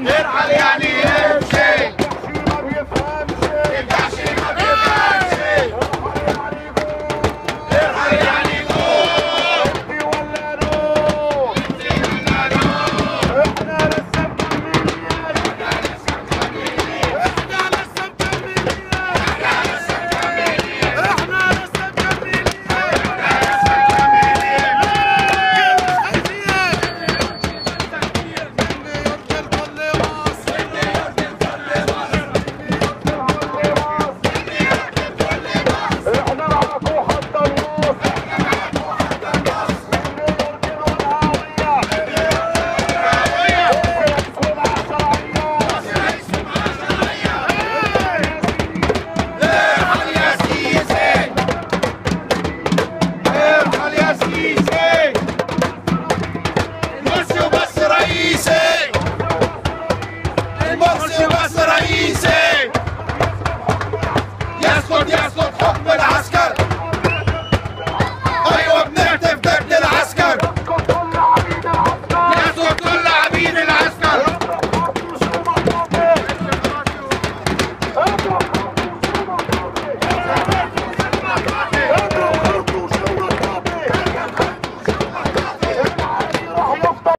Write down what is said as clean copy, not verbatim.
ارحل يعني يمشي. ما بيفهمش. الجحش ما بيفهمش. ارحل يعني يقول. انتي ولا نو. احنا لسه مكملين. احنا لسه مكملين. احنا لسه مكملين. احنا معاكم حتى النص. ارحل يا سيسي. ارحل يا سيسي. مرسي وبس رئيسي. مرسي وبس رئيسي. يسقط حكم العسكر.